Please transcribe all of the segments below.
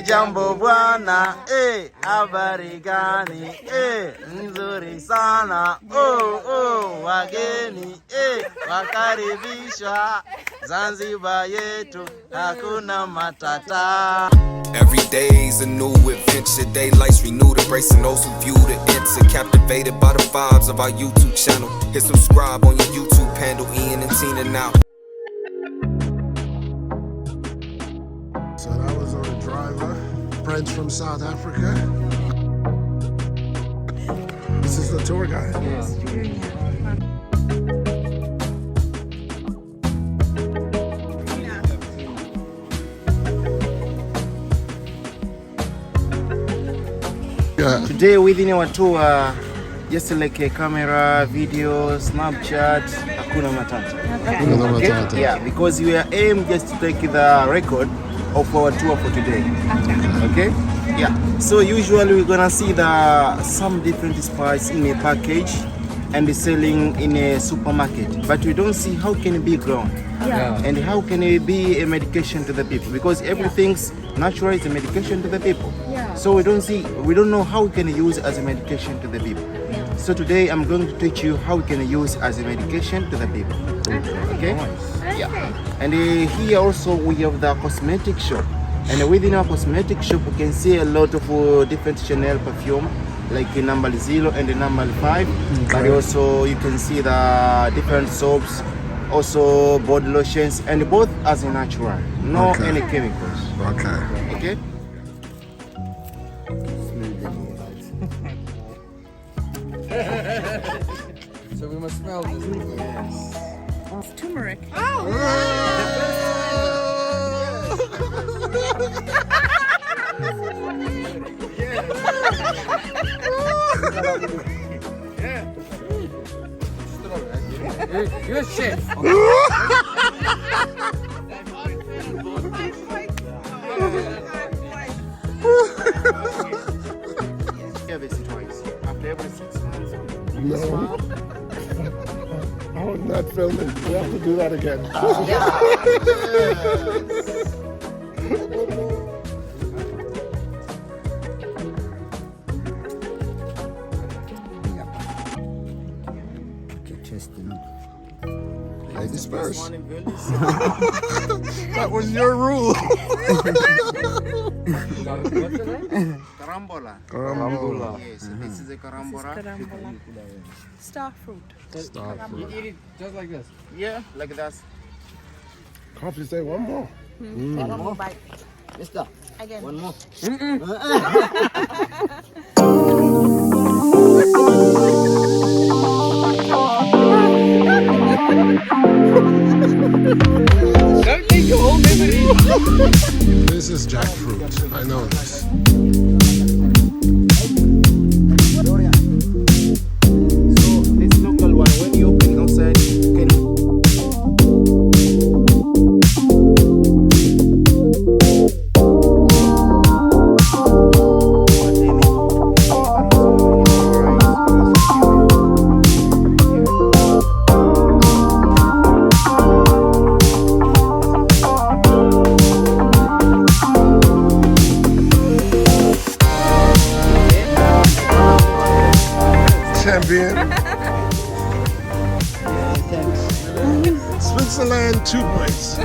Jambo bwana, habari gani? Nzuri sana. Wageni, wakaribishwa. Zanzibar yetu, hakuna matata. Every day's a new adventure, daylights renewed, embracing those who view the answer, captivated by the vibes of our YouTube channel. Hit subscribe on your YouTube handle, Ian and Tina now. So that was our driver, friends from South Africa. This is the tour guide. Yes, yeah. Today within our tour, just like a camera, video, Snapchat, hakuna matata. Okay? Yeah, because we are aiming just to take the record of our tour for today. Okay? Yeah. So usually we're gonna see some different spice in a package and selling in a supermarket, but we don't see how can it be grown. Yeah. And how can it be a medication to the people, because everything's natural is a medication to the people. Yeah. So we don't know how we can use as a medication to the people. Yeah. So today I'm going to teach you how we can use as a medication to the people. Okay? Yeah. And here also we have the cosmetic shop, and within our cosmetic shop we can see a lot of different Chanel perfume, like number 0 and number 5. Okay. But also you can see the different soaps, also body lotions, and both as a natural, no any chemicals. Okay. So we must smell this. Yes. It's turmeric. You're a chef. Yeah, this twice after every 6 months. No. I was not filming. We have to do that again. Ladies first. That was your rule. Carambola. Yes, this is a carambola. Star fruit. You eat it just like this. Yeah, like that. Coffee, say one more. One more bite. Mister. Again. One more. Don't take your whole memory. This is jackfruit. I know this. So this local one, when you open outside, you can. Champion. Switzerland, 2 points.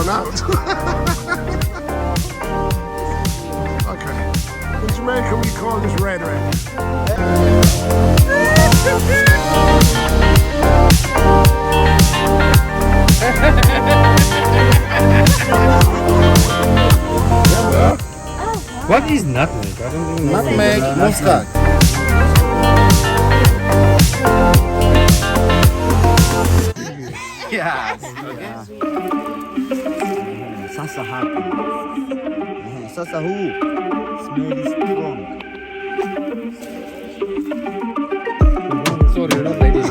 coming out. Okay. In Jamaica, we call this red. What is nutmeg? I don't even know. Nutmeg, mustard. Yes. Okay. Sasa hapa. Sasa huu smell is strong. Sorry, not lady.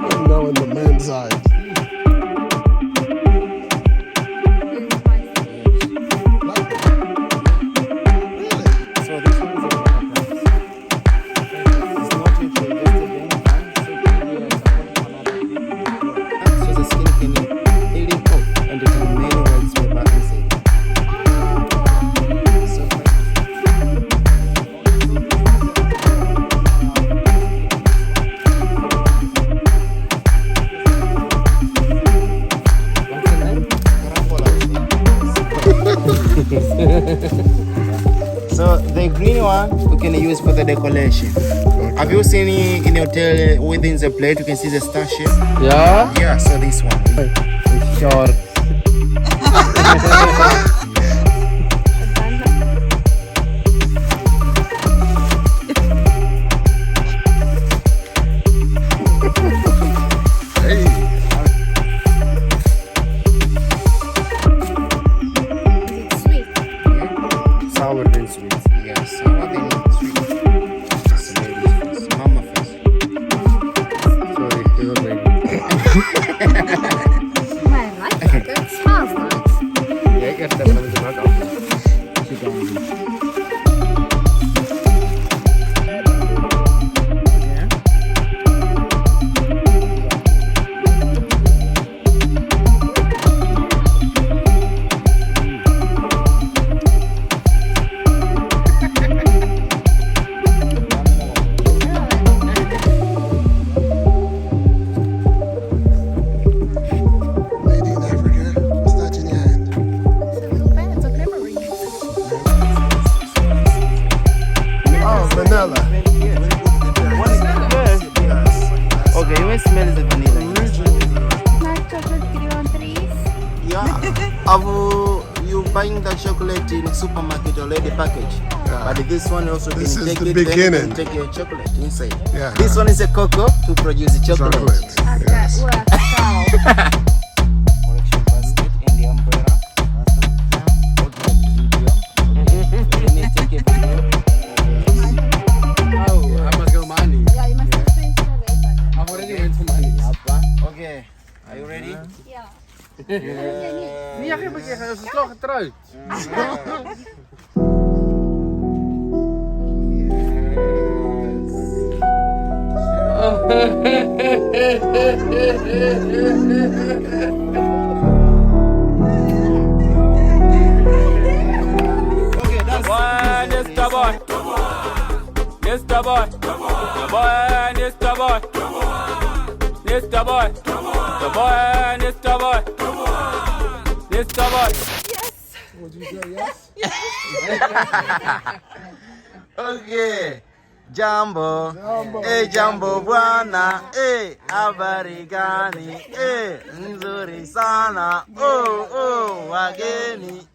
I'm now on the men's side. So this one is a it's not yet digested so the skin can peel it off and it will remain white paper inside. So So the green one we can use for the decoration. Okay. Have you seen it in the hotel within the plate? You can see the star shape. Yeah? Yeah, so this one. It's short. Hey. Sour and sweet. Yes, sour then sweet. So ladies first. Mama first. Sorry, it's not lady. I like it. It smells nice. Yeah, I guess that's the mark of Lady in Africa, what's that in your hand? It's a memory. Oh, vanilla. Okay, you may smell the vanilla. Dark chocolate cream trees. Yeah. Have you buying the chocolate in supermarket already packaged? But this one also This can is take the it then you beginning. can take your chocolate inside. Yeah. This one is a cocoa to produce the chocolate. Chocolate. Yes. Wow. Collection basket in the umbrella. You need to take a video. Oh, I must go money. Yeah, you must have finished already. I've already went for money. Okay, are you ready? Yeah. Nee, ja, geen keer. Dat is toch getrouwd. Okay, that's Mr. Boy. Mr. Boy. The boy, Mr. Boy. Mr. Boy. The boy, Mr. Boy. Mr. Boy. Would you say yes? Okay. Jambo, jambo bwana, habari gani, nzuri sana, wageni,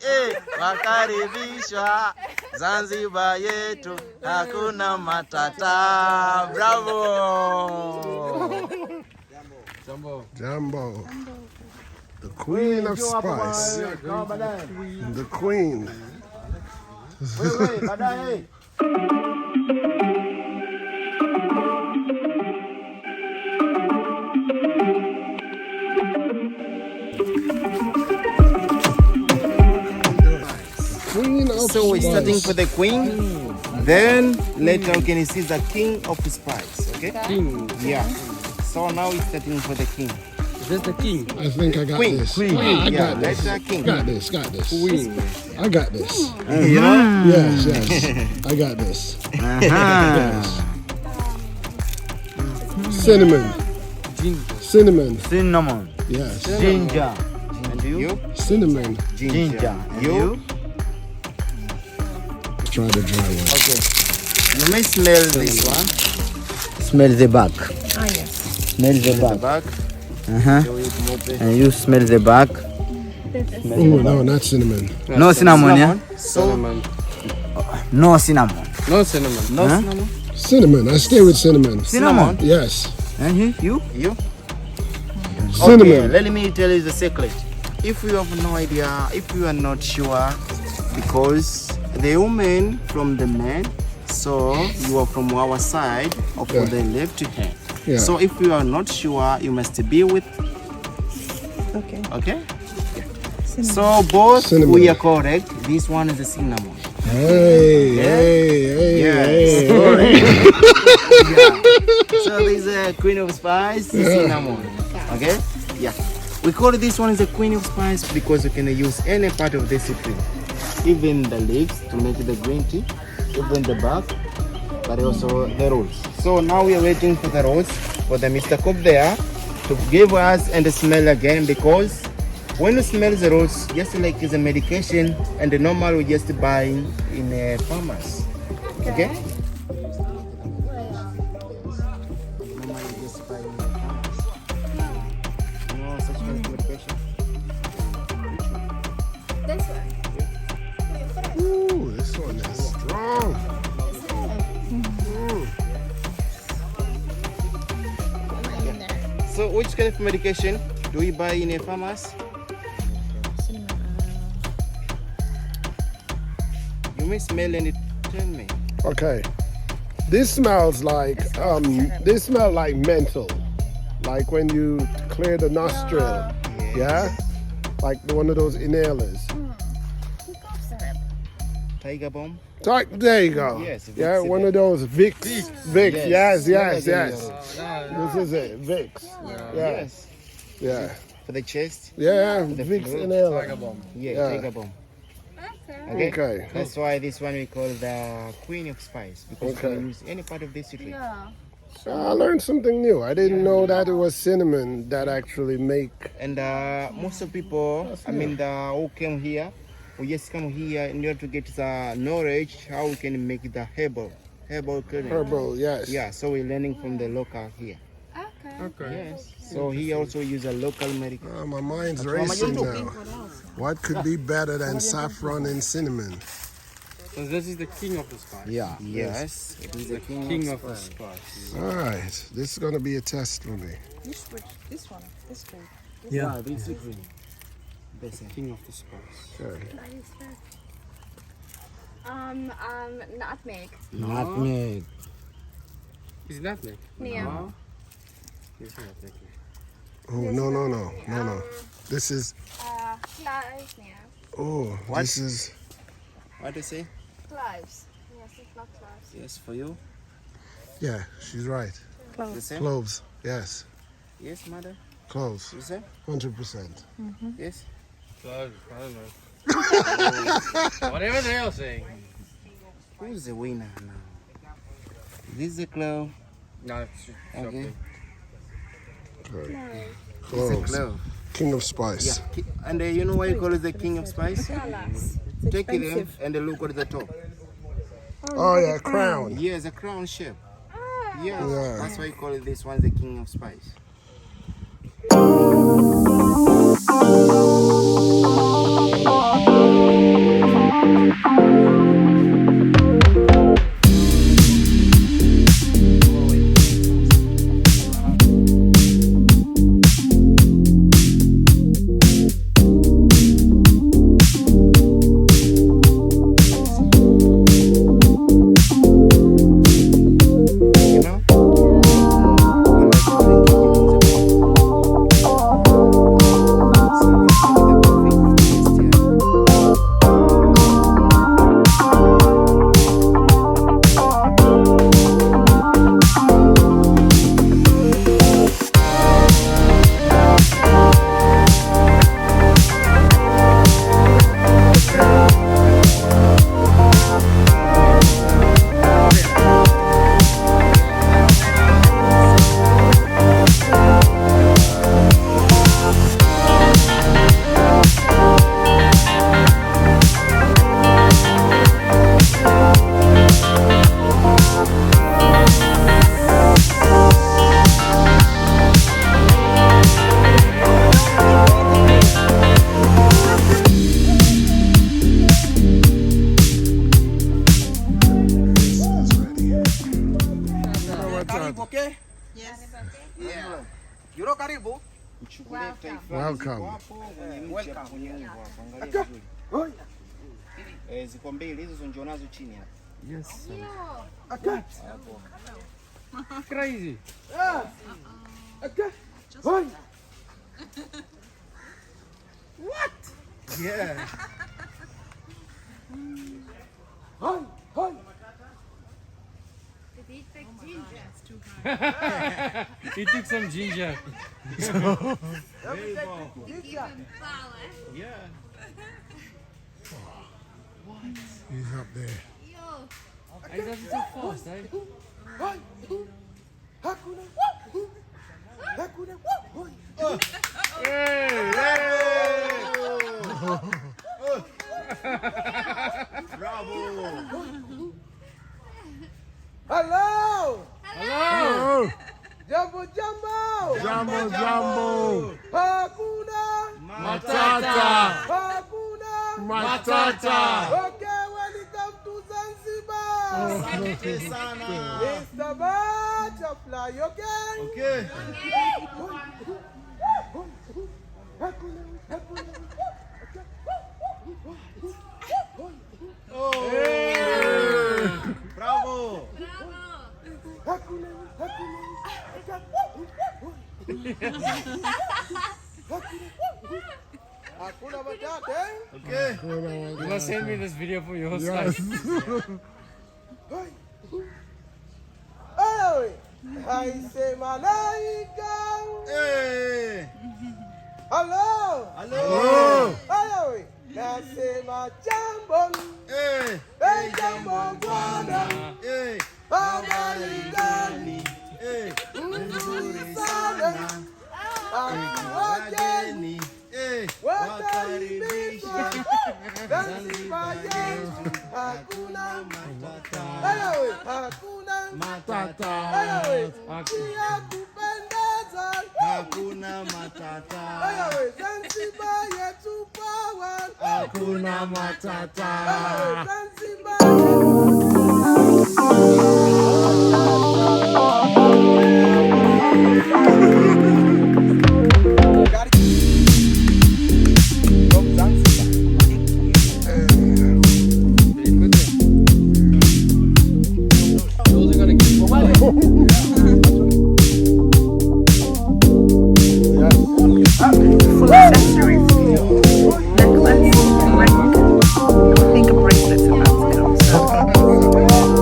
wakaribishwa, Zanzibar yetu, hakuna matata, bravo! Jambo. The queen of spice. The queen. Wewe, baadaye. Queen of So we're starting spice. for the queen, then later we can see the king of spice, okay? King. Yeah. So now we're starting for the king. Is this the king? I think I got Queen. this. Queen. I Yeah, got that's this. a king. Got this. Got this. Queen. I got this. You know? Yes, yes. I got this. Yes. Cinnamon. Ginger. Cinnamon. Cinnamon, Yes. ginger, And You? Cinnamon. Ginger. And You? Try the dry one. Okay. You may smell this one. Smell the back. Ah, yes. Smell the The back. back. Uh-huh. So we move it. And you smell the back. Oh, no, not cinnamon. No cinnamon, yeah? So, Cinnamon. No cinnamon. No cinnamon. no Huh? cinnamon. Cinnamon. I stay with cinnamon. Cinnamon. Yes. And you? You? Cinnamon. Okay, let me tell you the secret. If you have no idea, if you are not sure, because the woman from the man, so you are from our side or from the left hand. Yeah. So if you are not sure, you must be with. Okay. Okay. So both Cinnamon. we are correct. This one is the cinnamon. Hey, hey, Yes. hey. Yeah. So this is a queen of spice, cinnamon. Okay? Yeah. We call this one is a queen of spice because you can use any part of this tree. Even the leaves to make the green tea, even the bark, but also the roots. So now we are waiting for the roots for the Mr. Cook there to give us and smell again, because when you smell the roots, just like it's a medication, and the normal we just buy in a pharmacy. Okay? Normally we just buy in a pharmacy. No such kind of medication. This one. Ooh, this one is strong. So which kind of medication do we buy in a pharmacy? You may smell and tell me. Okay. This smells like menthol. Like when you clear the nostril. Yeah? Like one of those inhalers. Tiger bomb. There you go. Yes, yeah, Vicks, one of those Vicks. Vicks. Yes, yes, yes. Yeah. This is it. Vicks. Yeah. Yes. Yeah. For the chest. Yeah, The Vicks flu. inhaler. Yeah, Yeah. tiger bomb. Okay. Okay. That's why this one we call the queen of spice, because you Okay. can use any part of this tree. Yeah. I learned something new. I didn't know that it was cinnamon that actually make. And most of people, I mean, who came here, we just come here in order to get the knowledge how we can make the herbal cleaning. Herbal, yes. Yeah, so we're learning from the local here. Okay. Okay. Yes. So he also use a local medical. My mind's That's what racing I'm now. What could be better than saffron and cinnamon? So this is the king of the spice. Yeah. Yes, it is the King of the spice. All right, this is gonna be a test for me. This one. This one. Yeah, this is green. King of the spice. Okay. Nutmeg. Nutmeg. Is that me? Yeah. No. It's not that. Oh no. This is Cloves. Yeah. oh What? this is What do you say? Cloves. Yes, it's not cloves. Yes, for you. yeah. She's right. The same? Cloves. Yes, Yes, mother. cloves. You say? 100%. Yes. So, I don't know. Whatever they are saying. Who's the winner now? This is the clove. No, it's Okay. Okay. It's a Cloves. clove. King of spice. Yeah. And you know why you call it the king of spice? Take it in and look at the top. Oh yeah, crown. Yes, a crown shape. Yes. Yeah. That's why you call it this one the king of spice. You know? When I drink it, you lose a bit. So you take the Kuchukulia taifa Welcome. hapo kwenye mti hapo kwenye ungo hapo. Angalia vizuri. Ziko mbili hizo ndio nazo chini hapa. Yes. Crazy. What? Yeah. Did he take ginger? He took some ginger. Give him power. Yeah. He's up there. Yo. I got it so fast, eh? Bravo. Hello! Hello! Jambo, jambo! Jambo, jambo. Hakuna Matata! Hakuna Matata! Okay, welcome to Zanzibar! Asante sana. Mr. Butterfly, okay? Okay. Oh. Bravo. Hakuna matata, eh? Okay. You must send me this video for your Yes. slice. Hey, I say malaika. Hey. Hello. Hello. Hey, nasema jambo. Hey. Hey, jambo bwana. Hey. Habari gani? Hey. Nzuri sana. Wageni Hey. wakaribishwa Zanzibar yetu. Hakuna Matata. Hey, hakuna Matata. Hey, ya kupendeza. Hakuna matata. Hey, Zanzibar yetu power. Hakuna matata. Hey, Zanzibar Full accessories. Necklace, ring. I think a bracelet's about to come. So.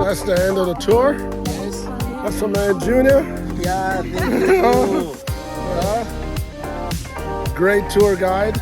That's the end of the tour. Yes. That's my man Junior. Yeah, thank you. Great tour guide.